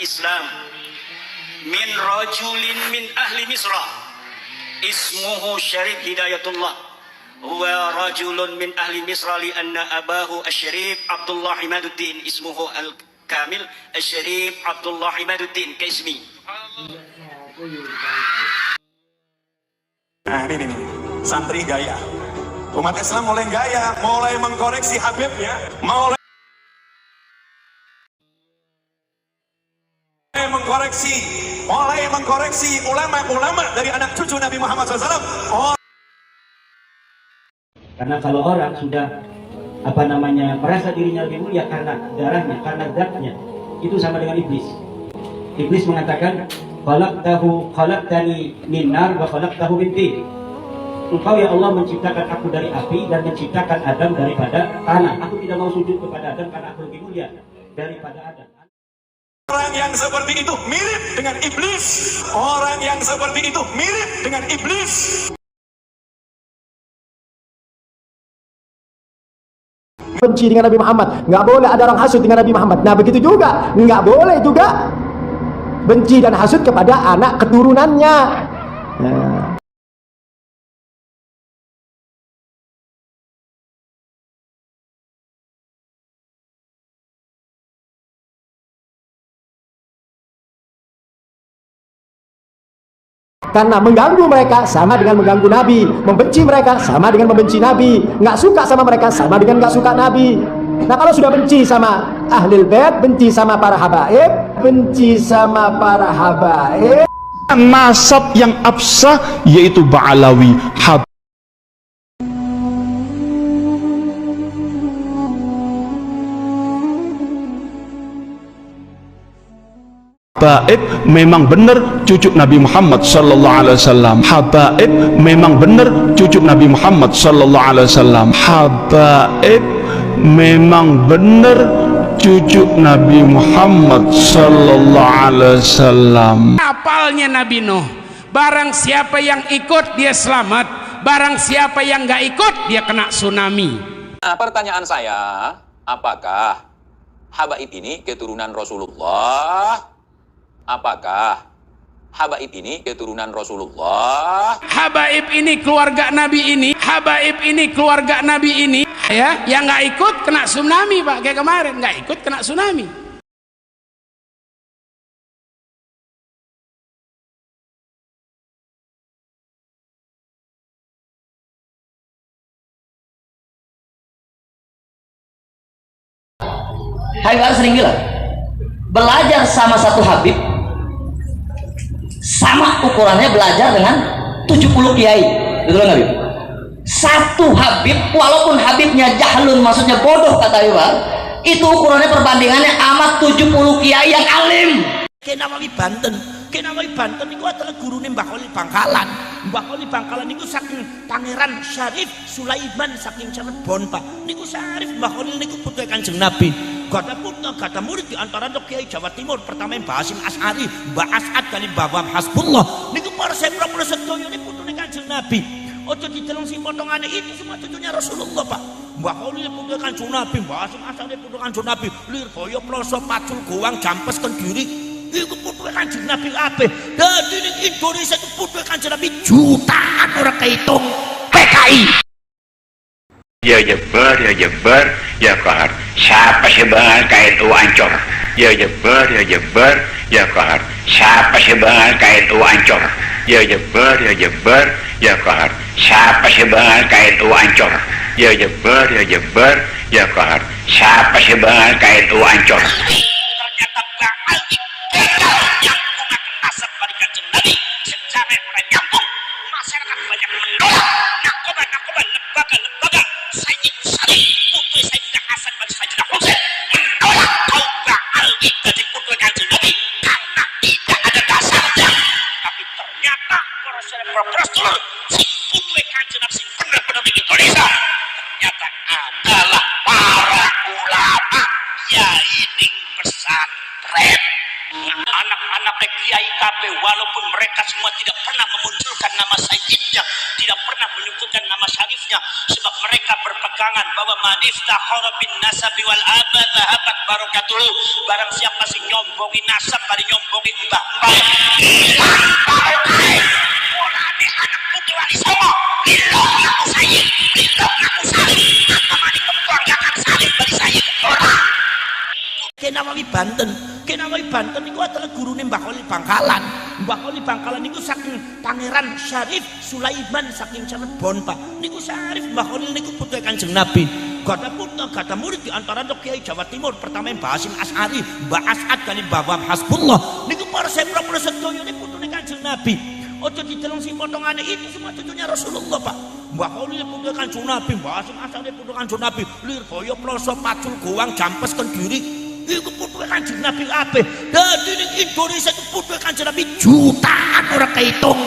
Islam min rajulin min ahli Misra ismuhu Syarif Hidayatullah huwa rajulun min ahli Misra li anna abahu Asy-Syarif Abdullah Imaduddin ismuhu al-kamil Asy-Syarif Abdullah Imaduddin kaismi. Nah ini santri gaya. Umat Islam mulai gaya, mulai mengkoreksi Habibnya, mulai mengkoreksi ulama-ulama dari anak cucu Nabi Muhammad SAW. Karena kalau orang sudah merasa dirinya lebih mulia karena darahnya, karena zatnya, itu sama dengan iblis. Iblis mengatakan, khalaqtani min nar wa khalaqtahu min tin. Engkau ya Allah menciptakan aku dari api dan menciptakan Adam daripada tanah. Aku tidak mau sujud kepada Adam karena aku lebih mulia daripada Adam. Orang yang seperti itu mirip dengan iblis. Orang yang seperti itu mirip dengan iblis. Benci dengan Nabi Muhammad, nggak boleh ada orang hasud dengan Nabi Muhammad. Nah begitu juga, nggak boleh juga benci dan hasud kepada anak keturunannya. Nah. Karena mengganggu mereka sama dengan mengganggu Nabi, membenci mereka sama dengan membenci Nabi, nggak suka sama mereka sama dengan nggak suka Nabi. Nah kalau sudah benci sama Ahlul Bait, benci sama para habaib, Nasab yang absah yaitu Ba'alawi. Habaib memang benar cucu Nabi Muhammad sallallahu alaihi wasallam. Habaib memang benar cucu Nabi Muhammad sallallahu alaihi wasallam. Habaib memang benar cucu Nabi Muhammad sallallahu alaihi wasallam. Apalnya Nabi Nuh, barang siapa yang ikut dia selamat, barang siapa yang nggak ikut dia kena tsunami. Nah, pertanyaan saya, apakah habaib ini keturunan Rasulullah? Apakah habaib ini keturunan Rasulullah? Habaib ini keluarga Nabi ini, habaib ini keluarga Nabi ini, ya, yang nggak ikut kena tsunami, Pak. Kayak kemarin nggak ikut kena tsunami. Habib sering bilang, belajar sama satu Habib sama ukurannya belajar dengan 70 kiai, betul nggak Habib? Satu Habib, walaupun Habibnya jahlun, maksudnya bodoh kata Habib, itu ukurannya perbandingannya amat 70 kiai yang alim. Kenawawi Banten itu adalah gurune Mbah Khalil Bangkalan. Mbah Khalil Bangkalan itu saking Pangeran Syarif Sulaiman saking Cirebon, Pak. Niku Syarif Mbah Khalil niku putra Kanjeng Nabi. Gada putra, gada murid di antara Kiai Jawa Timur. Pertama Mbah Hasyim Asy'ari, Mbah As'ad kali Mbah Wahab Hasbullah. Niku para sepra-para sedaya niku putrane Kanjeng Nabi. Ojo dideleng sing potongane ini semua cucunya Rasulullah, Pak. Mbah Khalil putra Kanjeng Nabi, Mbah Hasyim Asy'ari putra Kanjeng Nabi, Lirboyo Ploso Pacul Gowang Jampes Kendiri. Iku putra Kanjeng Nabi kabeh. Dadi ning Indonesia itu putra Kanjeng Nabi jutaan ora kehitung PKI. Ya Jebbar, ya Kahar. Siapa sih banget kain itu ancor? Ya Jebbar, ya Kahar. Siapa sih banget kain itu ancor? Ya Jebbar, ya Kahar. Siapa sih banget kain itu ancor? Ya Jebbar, ya Kahar. Siapa sih banget kain itu ancor? Ternyata bakal yang menggunakan asap dari Kanjeng Nabi secara mulai nyambung, masyarakat banyak menolak narkoba, lembaga Sayyid Salim putu Sayyidah Hasan dan Sayyidah Husain menolak Kauba Alwi dari putu Kanjeng Nabi karena tidak ada dasarnya. Tapi ternyata para selebgram si putu Kanjeng Nabi sing benar-benar di Indonesia ternyata adalah para ulama yaitu pesantren. Anak-anak kiai kape, walaupun mereka semua tidak pernah memunculkan nama sayyidnya, tidak pernah menyebutkan nama syarifnya, sebab mereka berpegangan bahwa maniftahara bin nasabi wal aba dhahabat barakatuh. Barang siapa sing nyombongi nasab, bari nyombongi mbah-mbah, hilang barokah. Mulane anak putu wali songo, lillah aku sayyid, lillah aku salib, akamane keluargakan salib bari sayyid ora. Kenawawi Banten itu adalah gurune Mbah Khalil Bangkalan. Mbah Khalil Bangkalan itu saking Pangeran Syarif Sulaiman saking Cirebon, Pak. Niku Syarif Mbah Khalil niku putra Kanjeng Nabi. Gak ada putra, gak ada murid di antara Kiai Jawa Timur. Pertama Mbah Hasim As'ari, Mbah As'ad kali Mbah Wahab Hasbullah. Niku para sepro sedoyo niku putra Kanjeng Nabi. Ojo dideleng sing potongane ini semua cucunya Rasulullah, Pak. Mbah Khalil putra Kanjeng Nabi, Mbah Hasim As'ari putra Kanjeng Nabi. Lirboyo Ploso Pacul Goang Jampes Kendiri. Iku putra Kanjeng Nabi kabeh. Dadi ning Indonesia itu putra Kanjeng Nabi jutaan orang kehitung.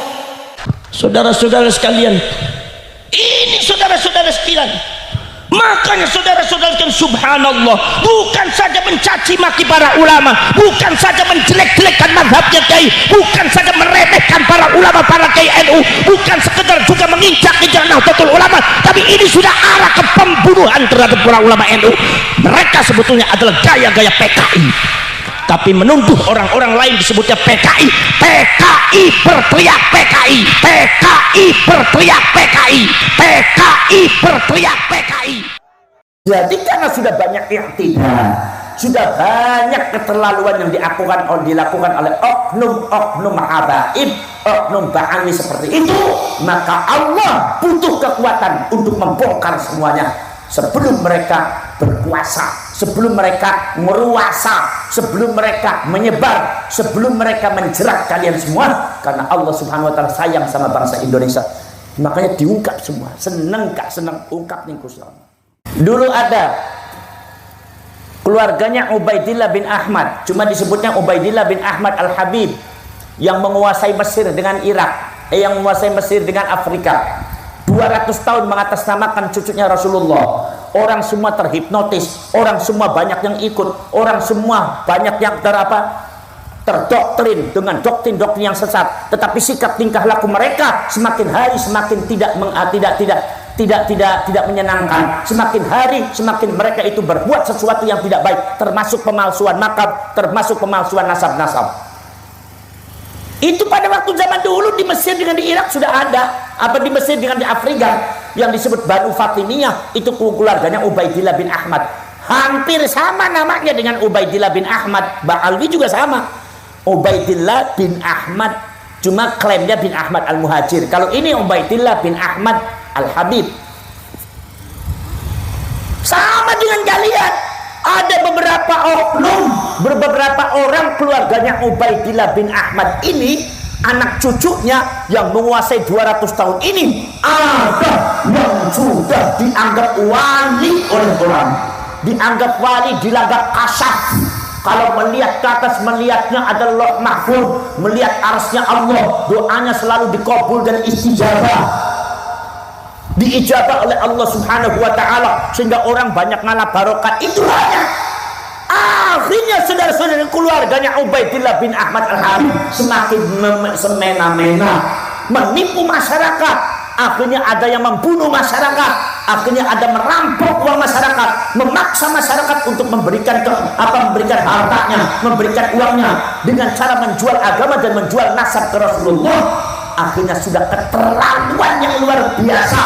Saudara-saudara sekalian, ini saudara-saudara sekalian. Makanya saudara-saudara sekalian, subhanallah, bukan saja mencaci maki para ulama, bukan saja menjelek-jelekkan mazhabnya kiai, bukan saja meremehkan para ulama, para kiai NU, bukan sekedar juga menginjak-injak Nahdlatul Ulama, tapi ini sudah arah ke pembunuhan terhadap para ulama NU. Mereka sebetulnya adalah gaya-gaya PKI, tapi menuduh orang-orang lain disebutnya PKI. PKI berteriak PKI, PKI berteriak PKI, PKI berteriak PKI. Jadi karena sudah banyak i'tidal, sudah banyak keterlaluan yang dilakukan oleh oknum-oknum habaib, oknum ba'ani seperti itu, maka Allah butuh kekuatan untuk membongkar semuanya sebelum mereka berkuasa, sebelum mereka meruasa, sebelum mereka menyebar, sebelum mereka menjerat kalian semua. Karena Allah Subhanahu wa taala sayang sama bangsa Indonesia, makanya diungkap semua. Seneng gak seneng ungkap nih Kuslam. Dulu ada keluarganya Ubaidillah bin Ahmad, cuma disebutnya Ubaidillah bin Ahmad Al-Habib, yang menguasai Mesir dengan Irak, yang menguasai Mesir dengan Afrika. 200 tahun mengatasnamakan cucunya Rasulullah. Orang semua terhipnotis, orang semua banyak yang ikut, orang semua banyak yang terdoktrin dengan doktrin-doktrin yang sesat. Tetapi sikap tingkah laku mereka semakin hari semakin tidak menyenangkan. Semakin hari semakin mereka itu berbuat sesuatu yang tidak baik, termasuk pemalsuan makam, termasuk pemalsuan nasab-nasab. Itu pada waktu zaman dulu di Mesir dengan di Irak sudah ada. Apa di Mesir dengan di Afrika yang disebut Banu Fatimiyah, itu keluarganya Ubaidillah bin Ahmad. Hampir sama namanya dengan Ubaidillah bin Ahmad. Ba'alwi juga sama, Ubaidillah bin Ahmad, cuma klaimnya bin Ahmad Al-Muhajir. Kalau ini Ubaidillah bin Ahmad Al-Habib. Sama dengan kalian, ada beberapa oknum, beberapa orang keluarganya Ubaidillah bin Ahmad ini, anak cucunya yang menguasai 200 tahun ini, ada yang sudah dianggap wali oleh orang, dianggap wali, dianggap kasaf. Kalau melihat ke atas, melihatnya adalah mahfud, melihat arsnya Allah, doanya selalu dikabul dan istijabah, diijabah oleh Allah Subhanahu wa ta'ala, sehingga orang banyak ngalah barokah. Itu banyak. Akhirnya saudara-saudara keluarganya Ubaidillah bin Ahmad Al-Habib semakin semena-mena menipu masyarakat. Akhirnya ada yang membunuh masyarakat, akhirnya ada merampok uang masyarakat, memaksa masyarakat untuk memberikan hartanya, memberikan uangnya dengan cara menjual agama dan menjual nasab ke Rasulullah. Akhirnya sudah keterlaluan yang luar biasa,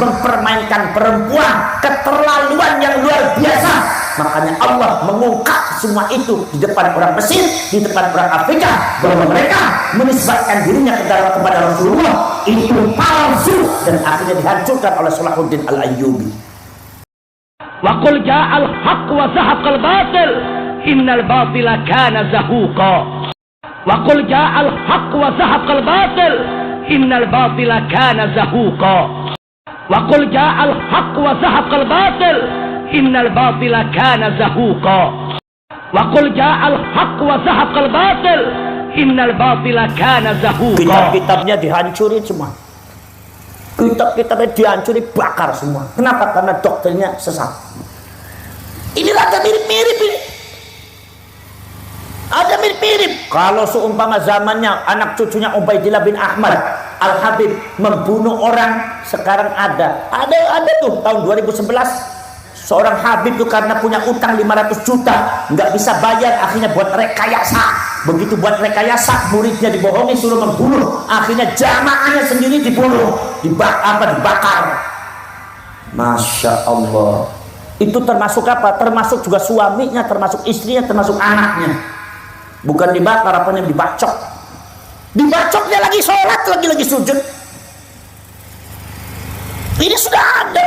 mempermainkan perempuan, keterlaluan yang luar biasa. Makanya Allah mengungkap semua itu di depan orang Mesir, di depan orang Afrika, bahwa mereka menisbatkan dirinya kepada Rasulullah itu palsu, dan akhirnya dihancurkan oleh Salahuddin Al-Ayyubi. Wa qul ja'al haqq wa zahaqal batil innal batila kana zahuqa. Wa qul ja'al haqq wa zahaqal batil innal batila kana zahuqa. Wa qul ja'al haqq wa zahaqal batil innal batila kana zahuqa. Wa qul ja'al haqq wa zahaqal batil innal batila kana zahuqa. Kitab-kitabnya dihancurin semua. Kitab-kitabnya dihancurin, bakar semua. Kenapa? Karena doktrinnya sesat. Ini ada mirip-mirip ini. Ada mirip-mirip. Kalau seumpama zamannya anak cucunya Ubaidillah bin Ahmad Al-Habib membunuh orang, sekarang ada tuh tahun 2011 seorang Habib tuh karena punya utang 500 juta nggak bisa bayar, akhirnya buat rekayasa. Begitu buat rekayasa, muridnya dibohongi suruh membunuh, akhirnya jamaahnya sendiri dibunuh, dibakar. Masya Allah. Itu termasuk apa? Termasuk juga suaminya, termasuk istrinya, termasuk anaknya. Bukan dibakar, apanya dibacok. Dibacoknya lagi sholat, lagi sujud. Ini sudah ada.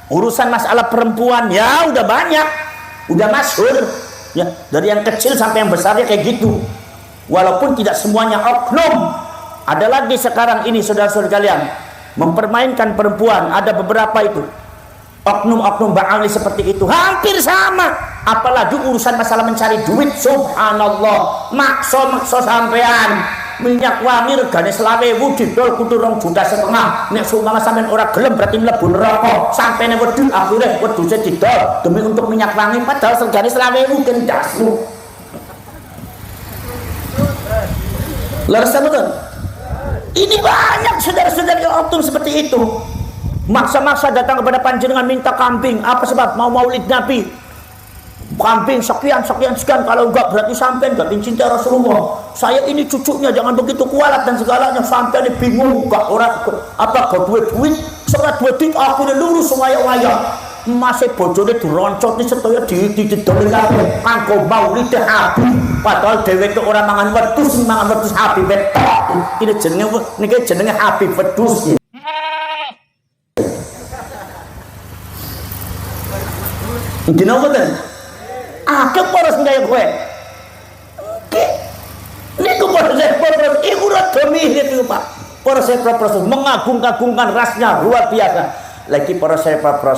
Urusan masalah perempuan ya udah banyak, udah masyhur ya, dari yang kecil sampai yang besarnya kayak gitu. Walaupun tidak semuanya oknum. Ada lagi sekarang ini saudara-saudara kalian mempermainkan perempuan, ada beberapa itu oknum-oknum ba'ali seperti itu, hampir sama. Apalagi urusan masalah mencari duit, subhanallah, makso sampean minyak wangi regane 20.000 didol kudu 2,5 juta. Nek sumangga sampean ora gelem berarti mlebu neraka. Sampene wedhus akhire wedhuse didol demi untuk minyak wangi, padahal regane 20.000 kendasmu. Leres betul. Ini banyak saudara-saudara yang oknum seperti itu. Maksa-maksa datang kepada panjenengan minta kambing. Apa sebab? Mau maulid Nabi. Kambing sekian, kalau enggak berarti sampean enggak mencintai Rasulullah. Saya ini cucunya, jangan begitu kualat dan segalanya. Sampean ini bingung, enggak orang apa gak duit, serat duit akhirnya lurus waya-waya. Masih bojone dironcot nih sedaya didol kabeh. Kanggo maulid Habib. Padahal dhewe itu ora mangan wedhus Habib betok. Ini jenenge Habib wedhus. Dina mboten. Akeh poros ndaya kowe. Niku poros iku rada mirip itu Pak. Poros mengagung-agungkan rasnya luar biasa. Lagi poros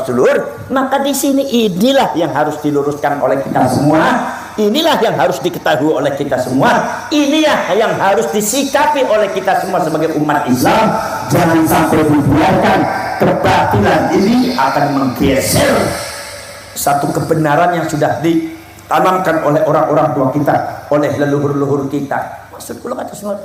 dulur, maka di sini inilah yang harus diluruskan oleh kita semua. Inilah yang harus diketahui oleh kita semua. Inilah yang harus disikapi oleh kita semua sebagai umat Islam. Jangan sampai dibiarkan kebatilan ini akan menggeser satu kebenaran yang sudah ditanamkan oleh orang-orang tua kita, oleh leluhur-leluhur kita. Maksud kula kata semua